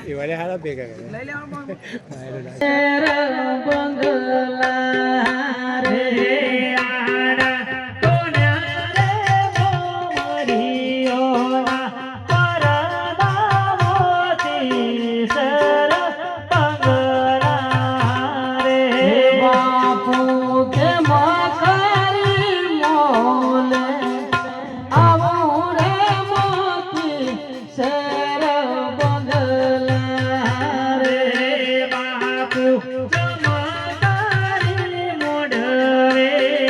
Igual halah bega kan. ચમકારી મોઢવે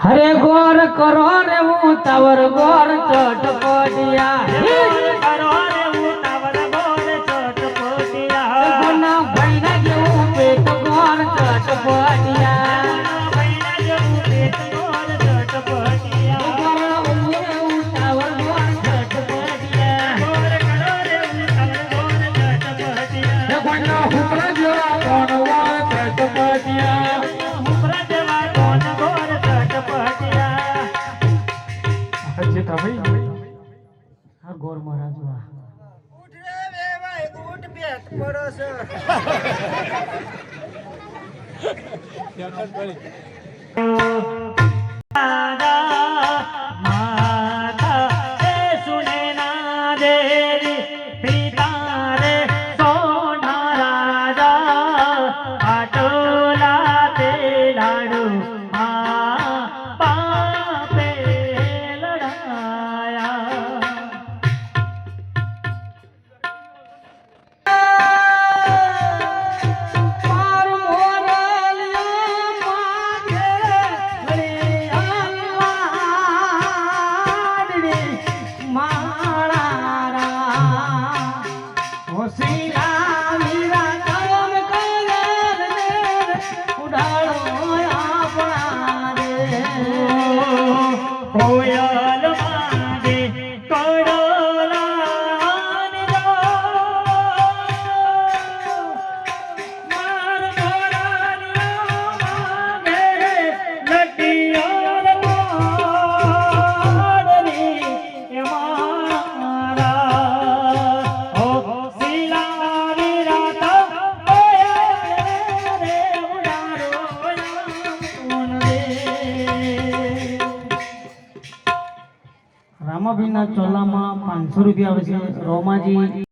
हरे गोर करो रे उतावर गोर चटपटिया करो रे उतावर गोर चटपटिया गुना भैना जो पेट गोर चटपटिया भैना जो पेट गोर चटपटिया करो रे उतावर गोर चटपटिया गोर करो रे उतावर गोर चटपटिया गुना हुकरा जो कोन गोर चटपटिया हुकरा जो कोन गोर चटपटिया अच्छे था भाई हां गोर महाराज वाह उठ रे बे भाई उठ बेट पड़ो से माता ए सुने ना देवी पिता रे सोना राजा आटोला ते लाडू पापे लड़ाया पार मोरलिया मागे हरियाली मारा रा होशिया मीरा काम करे उड़ाड़ो अपना रे कोयल मागे कोडोला मार मोरालिया मागे लटियार मारनी मारा ओ सिला वीराता रे उडारो कोन रे રામાભીના ચોલામાં 500 રૂપિયા આવે છે રોમાજી